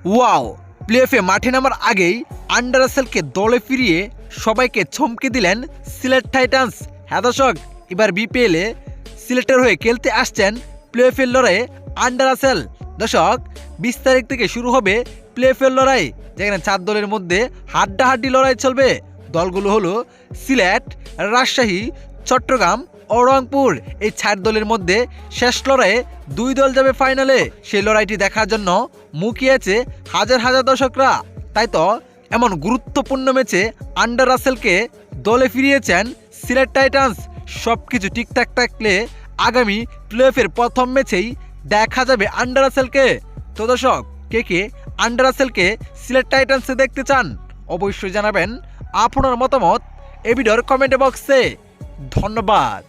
Wow, প্লেঅফে মাঠে নামার আগেই আন্ডার রাসেলকে দলে ফিরিয়ে সবাইকে চমকে দিলেন সিলেট টাইটান্স। হ্যাঁ দর্শক, এবার বিপিএলে সিলেটের হয়ে খেলতে আসছেন প্লেঅফের লড়াইয়ে আন্ডার রাসেল। দর্শক, 20 তারিখ থেকে শুরু হবে প্লেঅফের লড়াই, যেখানে 4 দলের মধ্যে হাড্ডাহাড্ডি লড়াই চলবে। দলগুলো হলো সিলেট, রাজশাহী, চট্টগ্রাম ও রংপুর। এই 4 দলের মধ্যে শেষ লড়াইয়ে 2 দল যাবে ফাইনালে। সেই লড়াইটি দেখার জন্য মুখিয়ে আছে হাজার হাজার দর্শকরা। তাই তো এমন গুরুত্বপূর্ণ ম্যাচে আন্ডার রাসেলকে দলে ফিরিয়েছেন সিলেট টাইটান্স। সব কিছু ঠিকঠাক থাকলে আগামী প্লেঅফের প্রথম ম্যাচেই দেখা যাবে আন্ডার রাসেলকে। তো দর্শক, কে কে আন্ডার রাসেলকে সিলেট টাইটান্সে দেখতে চান অবশ্যই জানাবেন আপনার মতামত এই ভিডিওর কমেন্ট বক্সে। ধন্যবাদ।